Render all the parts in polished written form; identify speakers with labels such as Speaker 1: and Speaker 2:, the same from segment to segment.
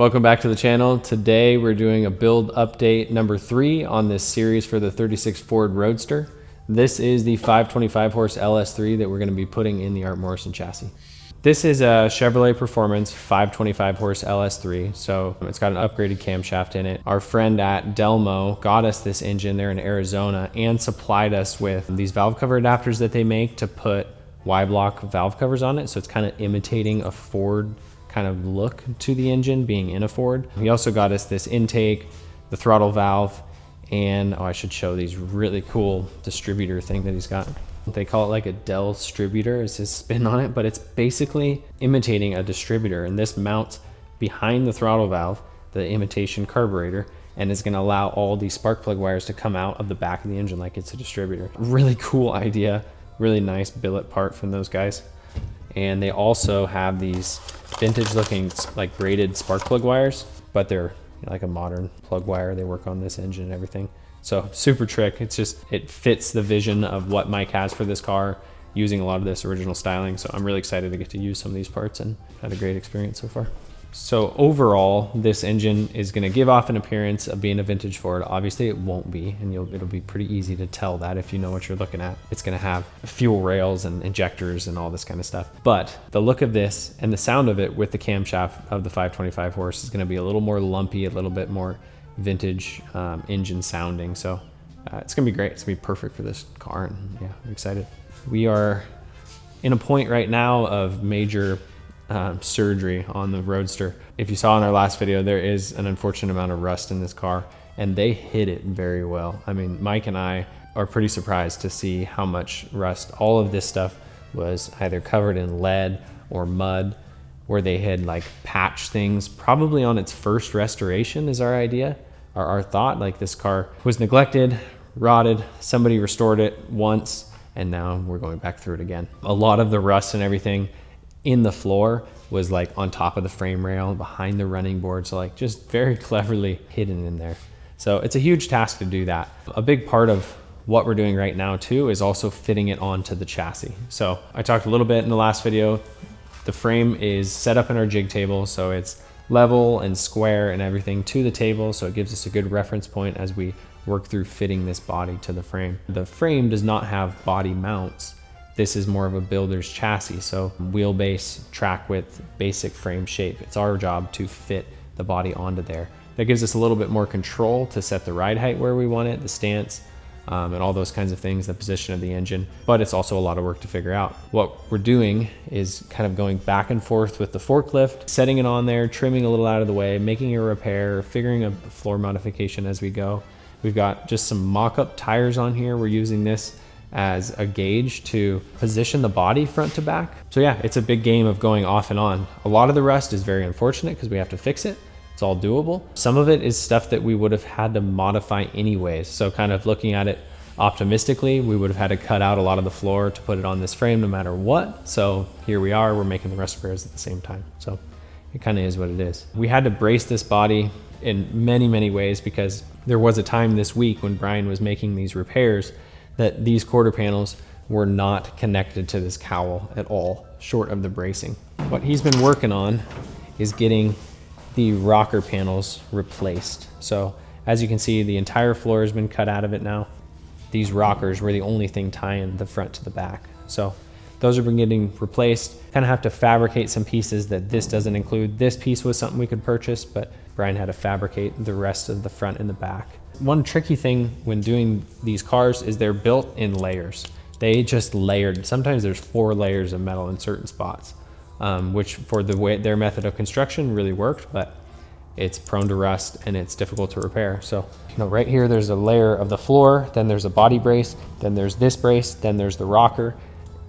Speaker 1: Welcome back to the channel. Today we're doing a build update number 3 on this series for the 36 Ford Roadster. This is the 525 horse LS3 that we're going to be putting in the Art Morrison chassis. This is a Chevrolet Performance 525 horse LS3, so it's got an upgraded camshaft in it. Our friend at Delmo got us this engine there in Arizona and supplied us with these valve cover adapters that they make to put Y-block valve covers on it, so it's kind of imitating a Ford kind of look to the engine being in a Ford. He also got us this intake, the throttle valve, and I should show these really cool distributor thing that he's got. They call it like a Dell distributor is his spin on it, but it's basically imitating a distributor, and this mounts behind the throttle valve, the imitation carburetor, and is going to allow all these spark plug wires to come out of the back of the engine like it's a distributor. Really cool idea, really nice billet part from those guys. And they also have these vintage looking like braided spark plug wires, but they're like a modern plug wire. They work on this engine and everything. So super trick. It's just, it fits the vision of what Mike has for this car using a lot of this original styling. So I'm really excited to get to use some of these parts and had a great experience so far. So overall, this engine is going to give off an appearance of being a vintage Ford. Obviously it won't be, and it'll be pretty easy to tell that if you know what you're looking at. It's going to have fuel rails and injectors and all this kind of stuff. But the look of this and the sound of it with the camshaft of the 525 horse is going to be a little more lumpy, a little bit more vintage engine sounding. So it's going to be great. It's going to be perfect for this car, and yeah, I'm excited. We are in a point right now of major surgery on the Roadster. If you saw in our last video, there is an unfortunate amount of rust in this car, and they hid it very well. I mean, Mike and I are pretty surprised to see how much rust. All of this stuff was either covered in lead or mud, where they had like patched things, probably on its first restoration is our idea, or our thought. Like, this car was neglected, rotted, somebody restored it once, and now we're going back through it again. A lot of the rust and everything in the floor was like on top of the frame rail, behind the running board, so like just very cleverly hidden in there. So it's a huge task to do that. A big part of what we're doing right now too is also fitting it onto the chassis. So I talked a little bit in the last video. The frame is set up in our jig table, so it's level and square and everything to the table, so it gives us a good reference point as we work through fitting this body to the frame. The frame does not have body mounts. This is more of a builder's chassis, so wheelbase, track width, basic frame shape. It's our job to fit the body onto there. That gives us a little bit more control to set the ride height where we want it, the stance, and all those kinds of things, the position of the engine, but it's also a lot of work to figure out. What we're doing is kind of going back and forth with the forklift, setting it on there, trimming a little out of the way, making a repair, figuring a floor modification as we go. We've got just some mock-up tires on here. We're using this as a gauge to position the body front to back. So yeah, it's a big game of going off and on. A lot of the rust is very unfortunate because we have to fix it. It's all doable. Some of it is stuff that we would have had to modify anyways. So kind of looking at it optimistically, we would have had to cut out a lot of the floor to put it on this frame no matter what. So here we are, we're making the rust repairs at the same time. So it kind of is what it is. We had to brace this body in many, many ways because there was a time this week when Brian was making these repairs that these quarter panels were not connected to this cowl at all, short of the bracing. What he's been working on is getting the rocker panels replaced. So as you can see, the entire floor has been cut out of it now. These rockers were the only thing tying the front to the back. So those have been getting replaced. Kind of have to fabricate some pieces that this doesn't include. This piece was something we could purchase, but Brian had to fabricate the rest of the front and the back. One tricky thing when doing these cars is they're built in layers. They just layered. Sometimes there's 4 layers of metal in certain spots, which for the way their method of construction really worked, but it's prone to rust and it's difficult to repair. So, you know, right here, there's a layer of the floor, then there's a body brace, then there's this brace, then there's the rocker,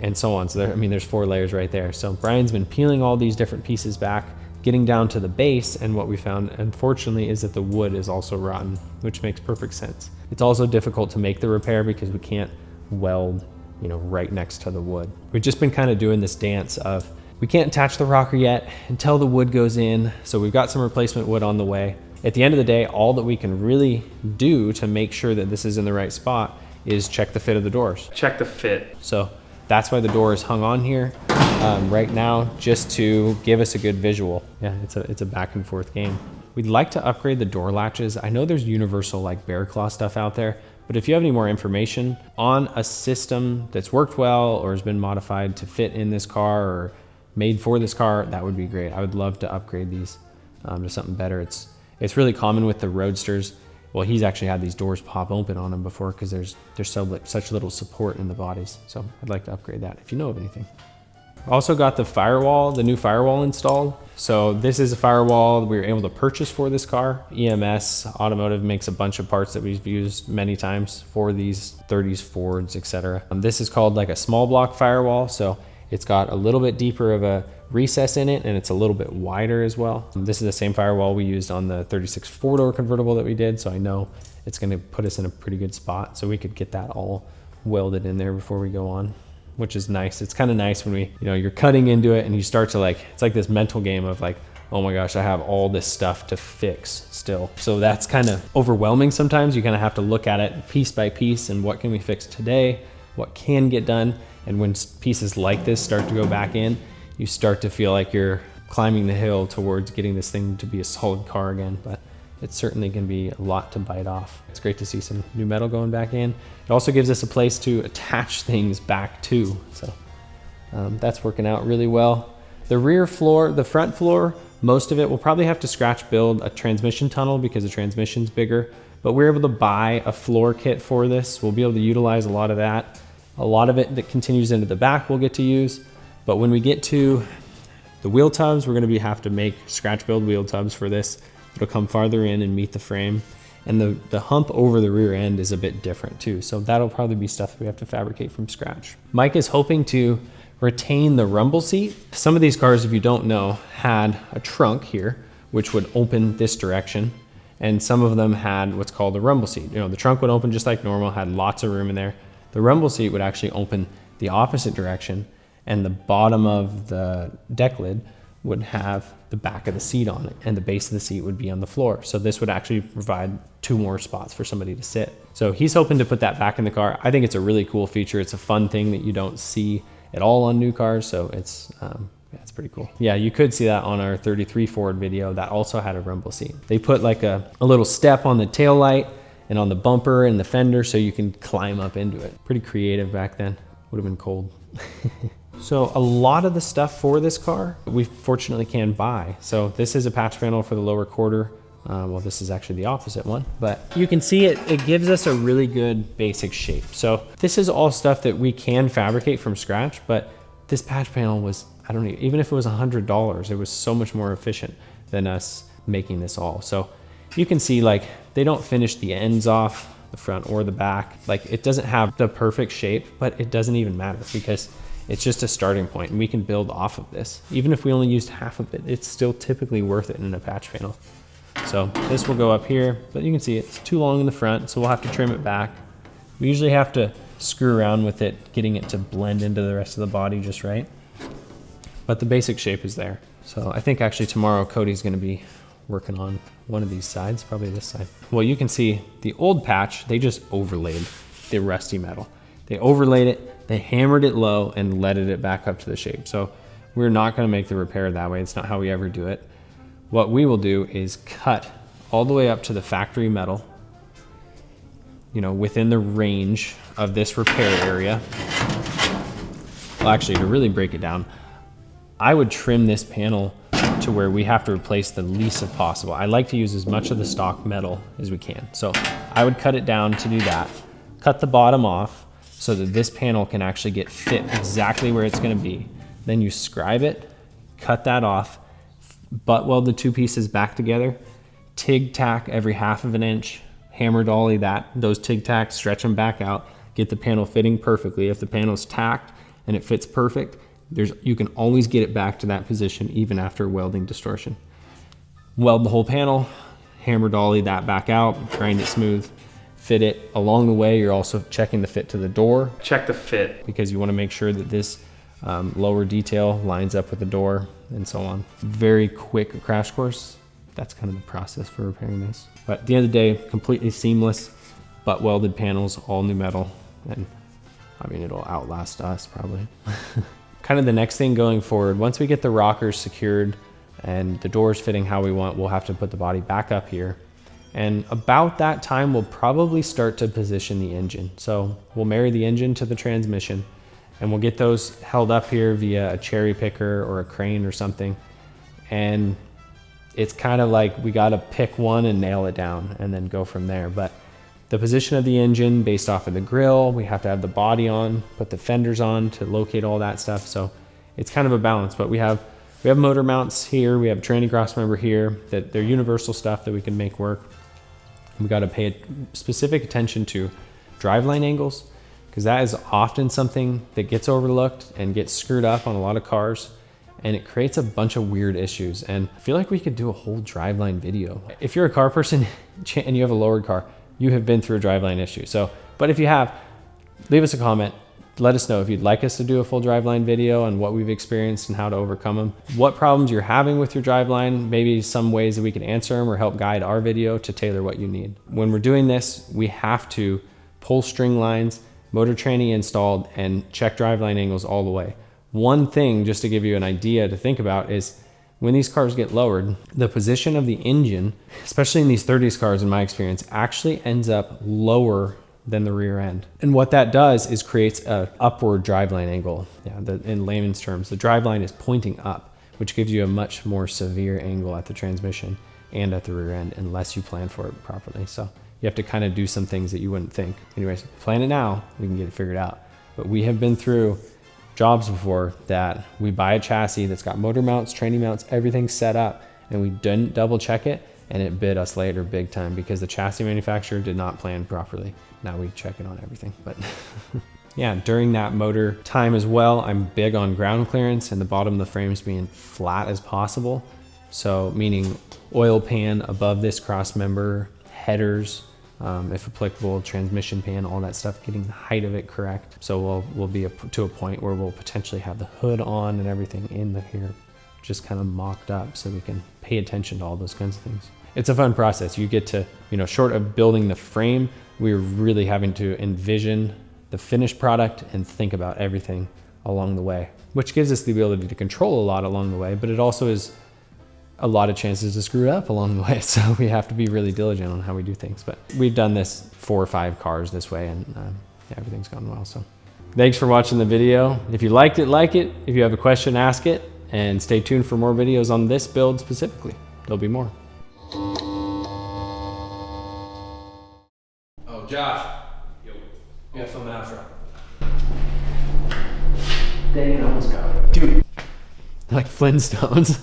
Speaker 1: and so on. So there, I mean, there's 4 layers right there. So Brian's been peeling all these different pieces back, getting down to the base, and what we found, unfortunately, is that the wood is also rotten, which makes perfect sense. It's also difficult to make the repair because we can't weld, you know, right next to the wood. We've just been kind of doing this dance of, we can't attach the rocker yet until the wood goes in, so we've got some replacement wood on the way. At the end of the day, all that we can really do to make sure that this is in the right spot is check the fit of the doors. Check the fit. So That's why the door is hung on here right now, just to give us a good visual. Yeah, it's a back and forth game. We'd like to upgrade the door latches. I know there's universal like bear claw stuff out there, but if you have any more information on a system that's worked well or has been modified to fit in this car or made for this car, that would be great. I would love to upgrade these to something better. It's really common with the Roadsters. Well, he's actually had these doors pop open on him before because there's such little support in the bodies. So I'd like to upgrade that if you know of anything. Also got the firewall, the new firewall installed. So this is a firewall we were able to purchase for this car. EMS Automotive makes a bunch of parts that we've used many times for these 30s, Fords, etc. This is called like a small block firewall. So it's got a little bit deeper of a recess in it, and it's a little bit wider as well. This is the same firewall we used on the 36 four-door convertible that we did, so I know it's gonna put us in a pretty good spot, so we could get that all welded in there before we go on, which is nice. It's kind of nice when you're cutting into it and you start to it's like this mental game of like, oh my gosh, I have all this stuff to fix still. So that's kind of overwhelming sometimes. You kind of have to look at it piece by piece and what can we fix today, what can get done. And when pieces like this start to go back in, you start to feel like you're climbing the hill towards getting this thing to be a solid car again, but it's certainly gonna be a lot to bite off. It's great to see some new metal going back in. It also gives us a place to attach things back to, so that's working out really well. The rear floor, the front floor, most of it we'll probably have to scratch build a transmission tunnel because the transmission's bigger, but we're able to buy a floor kit for this. We'll be able to utilize a lot of that. A lot of it that continues into the back we'll get to use. But when we get to the wheel tubs, we're gonna have to make scratch build wheel tubs for this. It'll come farther in and meet the frame. And the hump over the rear end is a bit different too. So that'll probably be stuff that we have to fabricate from scratch. Mike is hoping to retain the rumble seat. Some of these cars, if you don't know, had a trunk here, which would open this direction. And some of them had what's called a rumble seat. The trunk would open just like normal, had lots of room in there. The rumble seat would actually open the opposite direction, and the bottom of the deck lid would have the back of the seat on it, and the base of the seat would be on the floor. So this would actually provide 2 more spots for somebody to sit. So he's hoping to put that back in the car. I think it's a really cool feature. It's a fun thing that you don't see at all on new cars. So it's pretty cool. Yeah, you could see that on our 33 Ford video that also had a rumble seat. They put like a little step on the tail light and on the bumper and the fender so you can climb up into it. Pretty creative back then. Would have been cold. So a lot of the stuff for this car, we fortunately can buy. So this is a patch panel for the lower quarter. Well, this is actually the opposite one, but you can see it gives us a really good basic shape. So this is all stuff that we can fabricate from scratch, but this patch panel was, I don't know, even if it was $100, it was so much more efficient than us making this all. So you can see like they don't finish the ends off, the front or the back. Like it doesn't have the perfect shape, but it doesn't even matter because it's just a starting point and we can build off of this. Even if we only used half of it, it's still typically worth it in a patch panel. So this will go up here, but you can see it's too long in the front, so we'll have to trim it back. We usually have to screw around with it, getting it to blend into the rest of the body just right. But the basic shape is there. So I think actually tomorrow Cody's gonna be working on one of these sides, probably this side. Well, you can see the old patch, they just overlaid the rusty metal. They overlaid it, they hammered it low and leaded it back up to the shape. So we're not gonna make the repair that way. It's not how we ever do it. What we will do is cut all the way up to the factory metal, within the range of this repair area. Well, actually, to really break it down, I would trim this panel to where we have to replace the least of possible. I like to use as much of the stock metal as we can. So I would cut it down to do that, cut the bottom off so that this panel can actually get fit exactly where it's gonna be. Then you scribe it, cut that off, butt weld the 2 pieces back together, TIG tack every 1/2 inch, hammer dolly those TIG tacks, stretch them back out, get the panel fitting perfectly. If the panel's tacked and it fits perfect, you can always get it back to that position even after welding distortion. Weld the whole panel, hammer dolly that back out, grind it smooth, fit it. Along the way, you're also checking the fit to the door. Check the fit because you want to make sure that this lower detail lines up with the door and so on. Very quick crash course. That's kind of the process for repairing this. But at the end of the day, completely seamless, butt welded panels, all new metal. And I mean, it'll outlast us probably. Kind of the next thing going forward, once we get the rockers secured and the doors fitting how we want, we'll have to put the body back up here. And about that time, we'll probably start to position the engine. So we'll marry the engine to the transmission, and we'll get those held up here via a cherry picker or a crane or something. And it's kind of like we got to pick one and nail it down and then go from there. But the position of the engine based off of the grill, we have to have the body on, put the fenders on to locate all that stuff. So it's kind of a balance, but we have motor mounts here. We have a tranny cross member here that they're universal stuff that we can make work. We got to pay specific attention to driveline angles, because that is often something that gets overlooked and gets screwed up on a lot of cars, and it creates a bunch of weird issues. And I feel like we could do a whole driveline video. If you're a car person and you have a lowered car, you have been through a driveline issue. So, but if you have, leave us a comment. Let us know if you'd like us to do a full driveline video on what we've experienced and how to overcome them. What problems you're having with your driveline, maybe some ways that we can answer them or help guide our video to tailor what you need. When we're doing this, we have to pull string lines, motor tranny installed, and check driveline angles all the way. One thing, just to give you an idea to think about, is when these cars get lowered, the position of the engine, especially in these 30s cars in my experience, actually ends up lower than the rear end. And what that does is creates an upward driveline angle. Yeah, in layman's terms, the driveline is pointing up, which gives you a much more severe angle at the transmission and at the rear end, unless you plan for it properly. So you have to kind of do some things that you wouldn't think. Anyways, plan it now, we can get it figured out. But we have been through jobs before that we buy a chassis that's got motor mounts, tranny mounts, everything set up, and we didn't double check it, and it bit us later big time because the chassis manufacturer did not plan properly. Now we check it on everything, but yeah, during that motor time as well, I'm big on ground clearance and the bottom of the frames being flat as possible. So meaning oil pan above this cross member, headers, if applicable, transmission pan, all that stuff, getting the height of it correct. So we'll be to a point where we'll potentially have the hood on and everything in the here, just kind of mocked up so we can pay attention to all those kinds of things. It's a fun process. You get to, short of building the frame, we're really having to envision the finished product and think about everything along the way, which gives us the ability to control a lot along the way, but it also is a lot of chances to screw up along the way. So we have to be really diligent on how we do things. But we've done this 4 or 5 cars this way, and yeah, everything's gone well. So thanks for watching the video. If you liked it, like it. If you have a question, ask it, and stay tuned for more videos on this build specifically. There'll be more. Oh, Josh. Yo. You gotta film an outro. Dang it, I almost got it. Dude. Like Flintstones.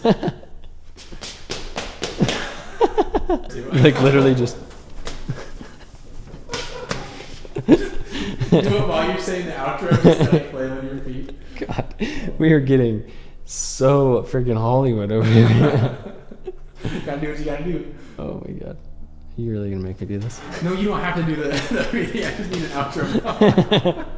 Speaker 1: Like literally just.
Speaker 2: Do it while you're saying the outro, just like play on your feet.
Speaker 1: God, we are getting so freaking Hollywood over here.
Speaker 2: Gotta do what you gotta do.
Speaker 1: Oh my God. You really gonna make me do this?
Speaker 2: No, you don't have to do the I just need an outro.